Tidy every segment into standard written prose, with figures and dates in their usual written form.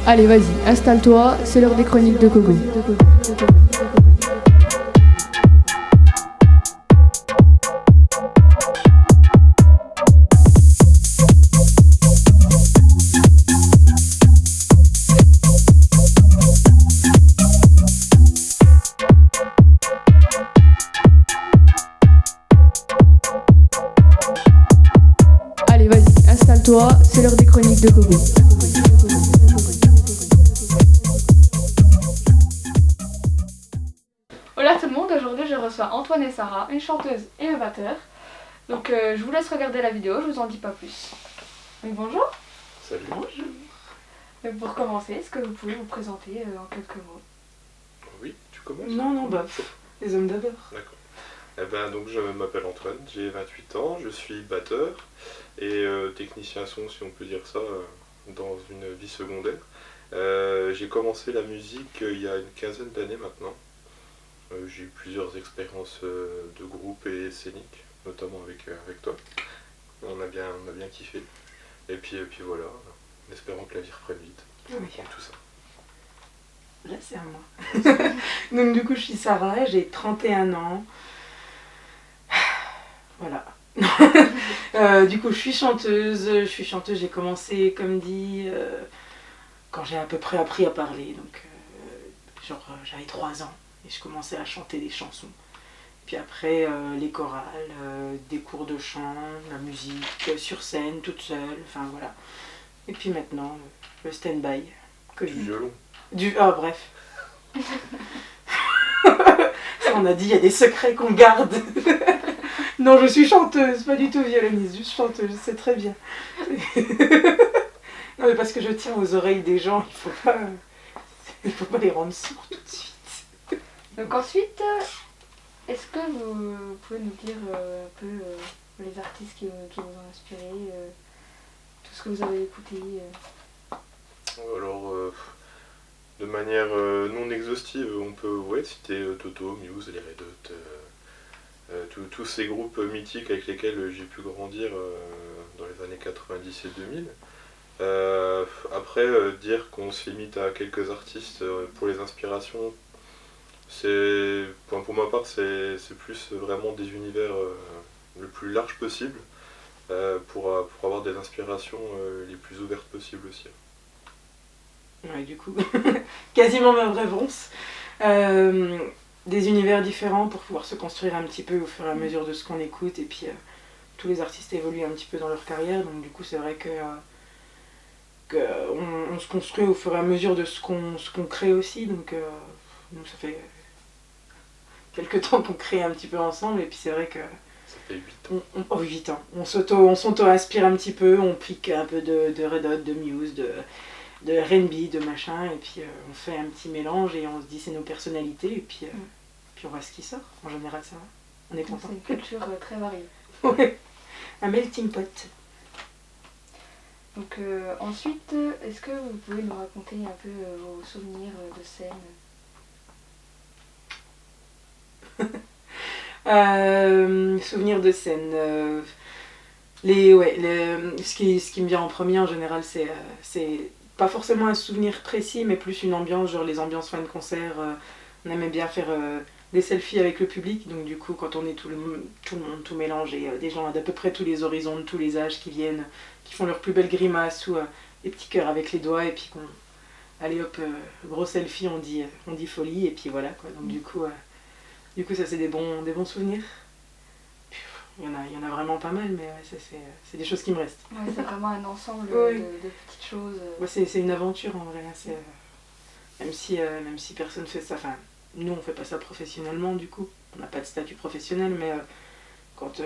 Allez, vas-y, installe-toi, c'est l'heure des chroniques de Coco. Allez, vas-y, installe-toi, c'est l'heure des chroniques de Coco. Hola tout le monde, aujourd'hui je reçois Antoine et Sarah, une chanteuse et un batteur. Donc je vous laisse regarder la vidéo, je vous en dis pas plus. Donc bonjour. Salut. Bonjour. Donc pour commencer, est-ce que vous pouvez vous présenter en quelques mots? Oui, tu commences? Non, les hommes d'abord. D'accord. Eh ben, donc je m'appelle Antoine, j'ai 28 ans, je suis batteur et technicien son, si on peut dire ça, dans une vie secondaire. J'ai commencé la musique il y a une quinzaine d'années maintenant. J'ai eu plusieurs expériences de groupe et scéniques, notamment avec toi. On a bien kiffé. Et puis voilà, en espérant que la vie reprenne vite. Oui. Pour tout ça. Là, c'est à moi. Donc, du coup, je suis Sarah, j'ai 31 ans. Voilà. Du coup, je suis chanteuse. J'ai commencé, comme dit, quand j'ai à peu près appris à parler. Donc, j'avais 3 ans et je commençais à chanter des chansons. Puis après, les chorales, des cours de chant, la musique, sur scène, toute seule, enfin voilà. Et puis maintenant, le stand-by. Du violon. Bref. Ça, on a dit, il y a des secrets qu'on garde. Non, je suis chanteuse, pas du tout violoniste, juste chanteuse, c'est très bien. Non, mais parce que je tiens aux oreilles des gens, il faut pas les rendre sourds tout de suite. Donc ensuite, est-ce que vous pouvez nous dire un peu les artistes qui vous ont inspiré, tout ce que vous avez écouté Alors, de manière non exhaustive, on peut citer Toto, Muse, les Red Hot, tous ces groupes mythiques avec lesquels j'ai pu grandir dans les années 90 et 2000. Après, dire qu'on se limite à quelques artistes pour les inspirations, pour ma part, c'est plus vraiment des univers le plus large possible pour avoir des inspirations les plus ouvertes possibles aussi. Ouais, du coup, quasiment même réponse. Des univers différents pour pouvoir se construire un petit peu au fur et à mesure de ce qu'on écoute. Et puis, tous les artistes évoluent un petit peu dans leur carrière. Donc, du coup, c'est vrai on se construit au fur et à mesure de ce qu'on crée aussi. Donc, nous, ça fait quelques temps qu'on crée un petit peu ensemble. Et puis, c'est vrai que... Ça fait 8 ans. 8 ans. On s'auto-inspire un petit peu. On pique un peu de Red Hot, de Muse, de R&B, de machin, et puis on fait un petit mélange et on se dit c'est nos personnalités, et puis on voit ce qui sort. En général, ça va. On est content. C'est une culture très variée. Ouais, un melting pot. Donc ensuite, est-ce que vous pouvez nous raconter un peu vos souvenirs de scène? Souvenirs de scène. Ce qui me vient en premier en général, c'est pas forcément un souvenir précis, mais plus une ambiance, genre les ambiances fin de concert. On aimait bien faire des selfies avec le public, donc du coup quand on est tout le monde tout mélangé, des gens d'à peu près tous les horizons, de tous les âges qui viennent, qui font leurs plus belles grimaces ou les petits cœurs avec les doigts, et puis allez hop, gros selfie, on dit folie, et puis voilà quoi. Donc du coup ça c'est des bons souvenirs. Il y en a vraiment pas mal, mais ouais, ça c'est des choses qui me restent. Ouais, c'est vraiment un ensemble Oui. de petites choses. Ouais, c'est une aventure en vrai. Même si personne fait ça, enfin nous on fait pas ça professionnellement du coup, on n'a pas de statut professionnel, mais quand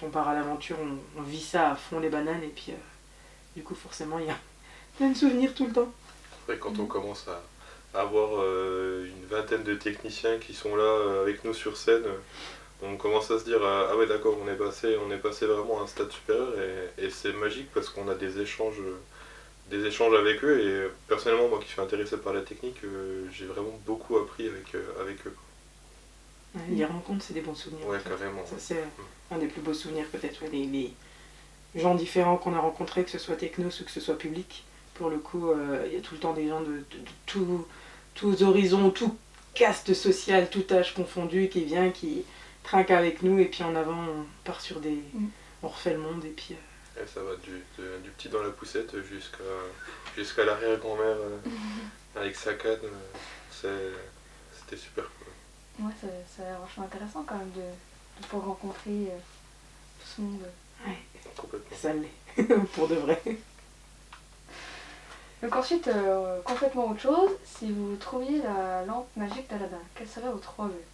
on part à l'aventure, on vit ça à fond les bananes, et puis du coup forcément il y a plein de souvenirs tout le temps. Après, quand on commence à avoir une vingtaine de techniciens qui sont là avec nous sur scène, on commence à se dire ah ouais d'accord, on est passé vraiment à un stade supérieur, et c'est magique parce qu'on a des échanges avec eux, et personnellement moi qui suis intéressé par la technique, j'ai vraiment beaucoup appris avec eux. Ouais, les rencontres, c'est des bons souvenirs. Ouais, carrément. Ça c'est un des plus beaux souvenirs peut-être, les gens différents qu'on a rencontrés, que ce soit technos ou que ce soit public. Pour le coup, il y a tout le temps des gens de tous horizons, tout caste social, tout âge confondu qui vient, qui trinque avec nous, et puis en avant, on part sur des... On refait le monde, et puis... Et ça va du petit dans la poussette jusqu'à l'arrière-grand-mère avec sa canne. C'était super cool. Ouais, ça a l'air vachement intéressant quand même de pouvoir rencontrer tout ce monde. Ouais, Complètement. ça l'est, pour de vrai. Donc ensuite, complètement autre chose, si vous trouviez la lampe magique d'Aladin, quels seraient vos 3 vœux?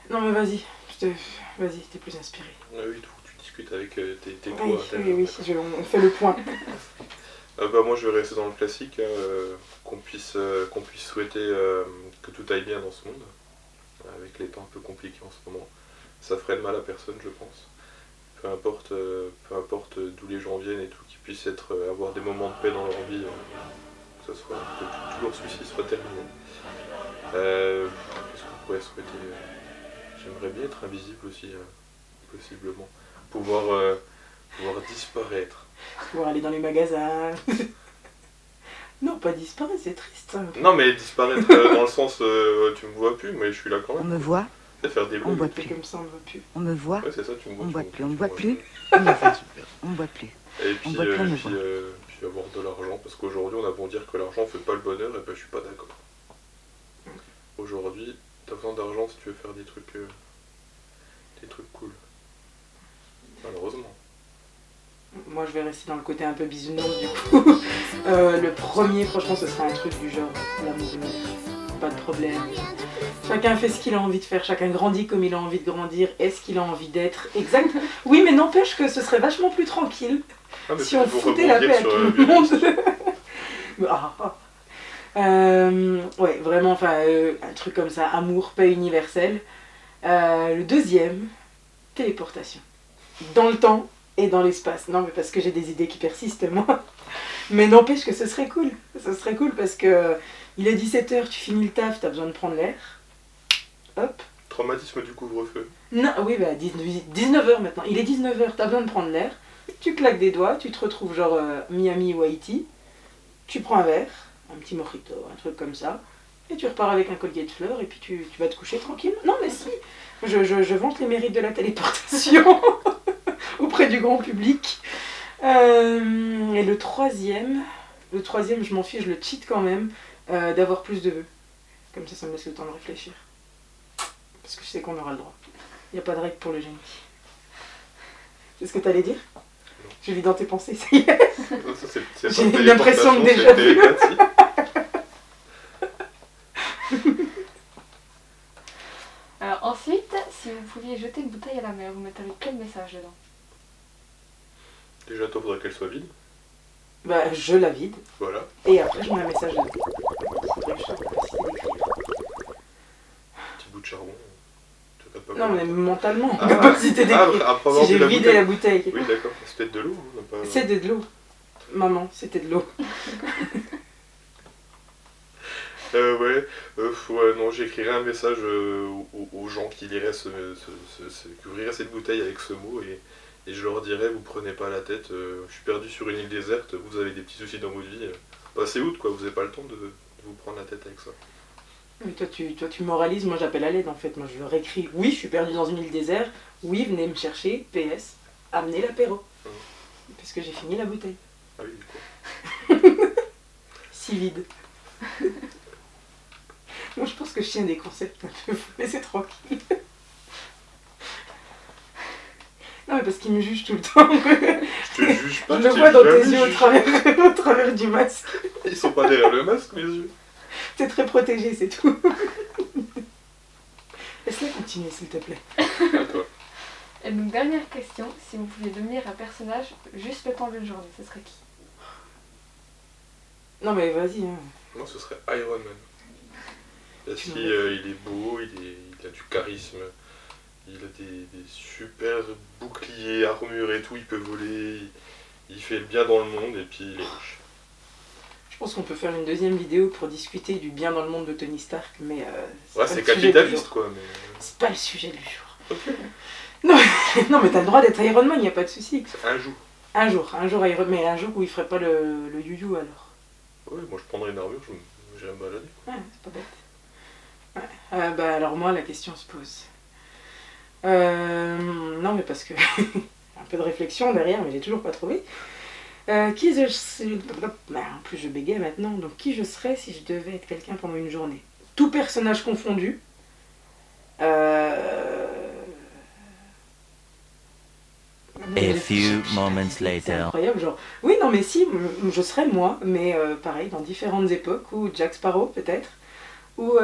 Non mais vas-y, t'es plus inspiré. Ah oui, tu discutes avec tes Oui, cours. oui, on fait le point. Moi je vais rester dans le classique, qu'on puisse souhaiter que tout aille bien dans ce monde, avec les temps un peu compliqués en ce moment. Ça ferait de mal à personne, je pense. Peu importe d'où les gens viennent et tout, qu'ils puissent avoir des moments de paix dans leur vie, que tout leur souci soit terminé. Qu'est-ce qu'on pourrait souhaiter? J'aimerais bien être invisible aussi, possiblement. Pouvoir disparaître. Pouvoir aller dans les magasins. Non, pas disparaître, c'est triste. Ça. Non, mais disparaître dans le sens, tu me vois plus, mais je suis là quand On même. me voit, Et faire des on blagues. voit C'est plus. comme ça, on ne veut plus. On me voit, Ouais, c'est ça, tu me vois. on tu voit me- plus, tu on me voit vois plus, on me voit, on voit plus. Et puis, On voit plus, on me puis avoir de l'argent, parce qu'aujourd'hui on a beau dire que l'argent fait pas le bonheur, et ben je suis pas d'accord. Aujourd'hui, t'as besoin d'argent si tu veux faire des trucs cool. Malheureusement. Moi, je vais rester dans le côté un peu bisounours du coup. Le premier, franchement, ce serait un truc du genre l'amour unique. Pas de problème. Chacun fait ce qu'il a envie de faire, chacun grandit comme il a envie de grandir, est-ce qu'il a envie d'être. Exact. Oui, mais n'empêche que ce serait vachement plus tranquille Ah, mais si on pour foutait la rebondir paix à sur tout le le monde. biologiste. Ouais, vraiment, enfin, un truc comme ça, amour, paix universelle. Le deuxième, téléportation. Dans le temps et dans l'espace. Non, mais parce que j'ai des idées qui persistent, moi. Mais n'empêche que ce serait cool. Ce serait cool parce que il est 17h, tu finis le taf, t'as besoin de prendre l'air. Hop. Traumatisme du couvre-feu. Non, oui, bah 19h maintenant. Il est 19h, t'as besoin de prendre l'air. Tu claques des doigts, tu te retrouves genre Miami ou Haïti. Tu prends un verre, un petit mojito, un truc comme ça. Et tu repars avec un collier de fleurs et puis tu vas te coucher tranquille. Non mais si, je vante les mérites de la téléportation auprès du grand public. Et le troisième, je m'en fiche, je le cheat quand même, d'avoir plus de vœux. Comme ça me laisse le temps de réfléchir. Parce que je sais qu'on aura le droit. Il n'y a pas de règle pour le génie. C'est ce que t'allais dire? Je lis dans tes pensées, ça y est. C'est J'ai pas l'impression de téléportation, déjà c'est vu. télépathie. Alors ensuite, si vous pouviez jeter une bouteille à la mer, vous metteriez quel message dedans? Déjà, toi, faudrait qu'elle soit vide. Bah, je la vide. Voilà. Et après, je mets un message dedans. Faudrait que je sois en capacité d'écrire. Petit bout de charbon. Tu vas pas Non, mais voir. mentalement, Ah, capacité d'écrire. après avoir Si j'ai bu la vidé bouteille. la bouteille. Oui, d'accord. C'est peut-être de l'eau. Hein, pas... C'était de l'eau. Maman, c'était de l'eau. Ouais, non, j'écrirais un message aux gens qui liraient qui ouvriraient cette bouteille avec ce mot et je leur dirais, vous prenez pas la tête, je suis perdu sur une île déserte, vous avez des petits soucis dans votre vie, passez outre quoi, vous avez pas le temps de vous prendre la tête avec ça. Mais toi, tu moralises, moi j'appelle à l'aide en fait. Moi je leur écris, oui, je suis perdu dans une île désert, oui, venez me chercher, PS, amenez l'apéro. Parce que j'ai fini la bouteille. Ah oui, quoi. Si vide. Moi je pense que je tiens des concepts un peu, faut me laisser tranquille. Non mais parce qu'ils me jugent tout le temps. Je te juge pas, Je le t'ai vois dans jamais tes yeux au jugé. travers du masque. Ils sont pas derrière le masque, mes yeux. T'es très protégé, c'est tout. Laisse-la continuer s'il te plaît. À toi. Et donc dernière question, si vous pouviez devenir un personnage juste le temps d'une journée, ce serait qui? Non mais vas-y. Hein. Moi, ce serait Iron Man. Parce Tu qu'il il est beau, il a du charisme, il a des super boucliers, armures et tout, il peut voler, il fait le bien dans le monde et puis il est riche. Je pense qu'on peut faire une deuxième vidéo pour discuter du bien dans le monde de Tony Stark, mais Ouais, pas c'est le sujet du capitaliste jour. quoi, mais... C'est pas le sujet du jour. Ok. Non mais t'as le droit d'être Iron Man, y a pas de souci. C'est un jour. Un jour, mais un jour où il ferait pas le you-you alors. Ouais, moi je prendrais une armure, j'irais me balader. Ouais, c'est pas bête. Ouais. Bah alors moi la question se pose. Non mais parce que un peu de réflexion derrière, mais j'ai toujours pas trouvé. En plus je bégaye maintenant, donc qui je serais si je devais être quelqu'un pendant une journée? Tout personnage confondu. A few moments C'est later. incroyable, genre. Oui, non, mais si, je serais moi, mais pareil, dans différentes époques, ou Jack Sparrow peut-être, ou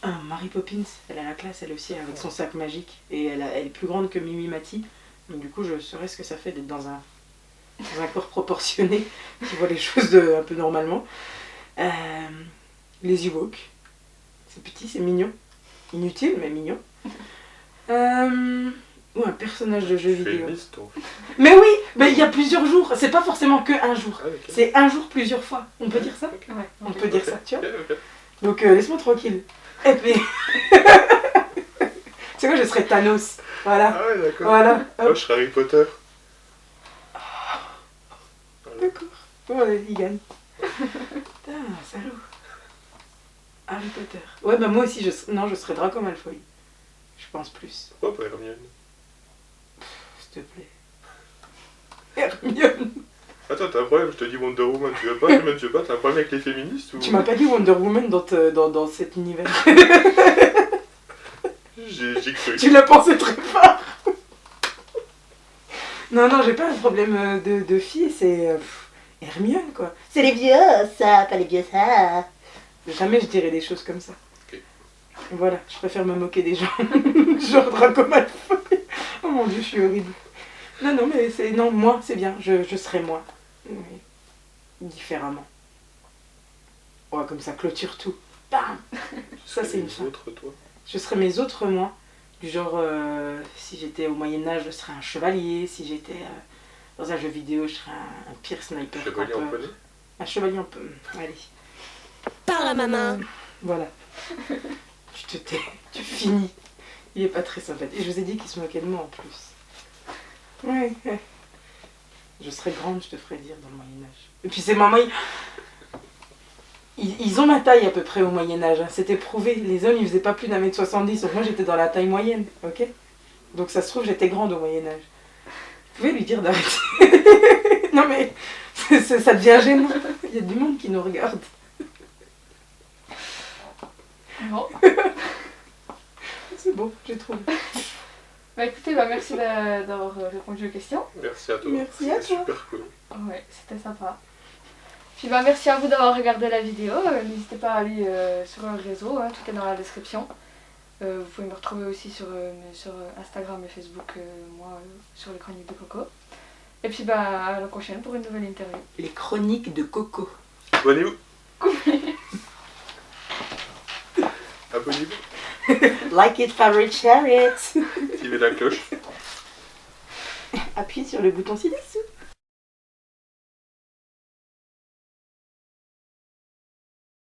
Mary Poppins, elle a la classe elle aussi, avec son sac magique, et elle est plus grande que Mimi Mati, donc du coup je saurais ce que ça fait d'être dans un corps proportionné, qui voit les choses un peu normalement. Les Ewoks, c'est petit, c'est mignon, inutile mais mignon. Ou un personnage de jeu vidéo. Féministe, toi. Mais oui, mais il y a plusieurs jours, c'est pas forcément que un jour, Ah, ok. c'est un jour plusieurs fois, on peut dire ça? Ok. Ouais. On peut dire ça, tu vois. Ok, ok. Donc laisse-moi tranquille. Et puis... c'est quoi, je serais Thanos, voilà, Ah ouais, d'accord. voilà, Moi hop, je serais Harry Potter. d'accord, ouais, il gagne. Putain, salaud. Harry Potter. Ouais, bah moi aussi, je serais Draco Malfoy. Je pense plus, Oh, pas Hermione. s'il te plaît. Hermione. Attends, t'as un problème, je te dis Wonder Woman, tu veux pas Hermione, tu veux pas, t'as un problème avec les féministes ou... Tu m'as pas dit Wonder Woman dans cet univers. J'ai cru. Tu l'as pensé très fort. Non, j'ai pas un problème de fille, c'est Hermione quoi. C'est les vieux ça, pas les vieux ça. Jamais je dirais des choses comme ça. Ok. Voilà, je préfère me moquer des gens. Genre Draco Malfoy. Oh mon dieu, je suis horrible. Non, mais c'est... Non, moi, c'est bien, je serais moi. Oui. Différemment. Ouais, comme ça clôture tout. Bam. Ça, c'est une les fin. autres, toi. Je serais mes autres moi. Du genre, si j'étais au Moyen-Âge, je serais un chevalier. Si j'étais dans un jeu vidéo, je serais un pire sniper. Chevalier en poney. Un chevalier en poney. Allez. Par la maman. Voilà. Tu te tais. Tu finis. Il est pas très sympathique. Et je vous ai dit qu'il se moquait de moi en plus. Ouais. Je serais grande, je te ferais dire, dans le Moyen-Âge. Et puis c'est maman. Ils ont ma taille à peu près au Moyen-Âge, hein. C'était prouvé. Les hommes ils faisaient pas plus d'1m70, donc moi j'étais dans la taille moyenne, ok? Donc ça se trouve j'étais grande au Moyen-Âge. Vous pouvez lui dire d'arrêter. Non mais ça devient gênant. Il y a du monde qui nous regarde. Bon. C'est bon, j'ai trouvé. Bah écoutez, merci d'avoir répondu aux questions. Merci à toi. Merci à C'était toi. super cool. Ouais, c'était sympa. Puis merci à vous d'avoir regardé la vidéo. N'hésitez pas à aller sur le réseau, hein, tout est dans la description. Vous pouvez me retrouver aussi sur Instagram et Facebook, sur les chroniques de Coco. Et puis à la prochaine pour une nouvelle interview. Les chroniques de Coco. Abonnez-vous. Abonnez-vous. Like it, favorite, share it. Activez la cloche. Appuyez sur le bouton ci-dessous.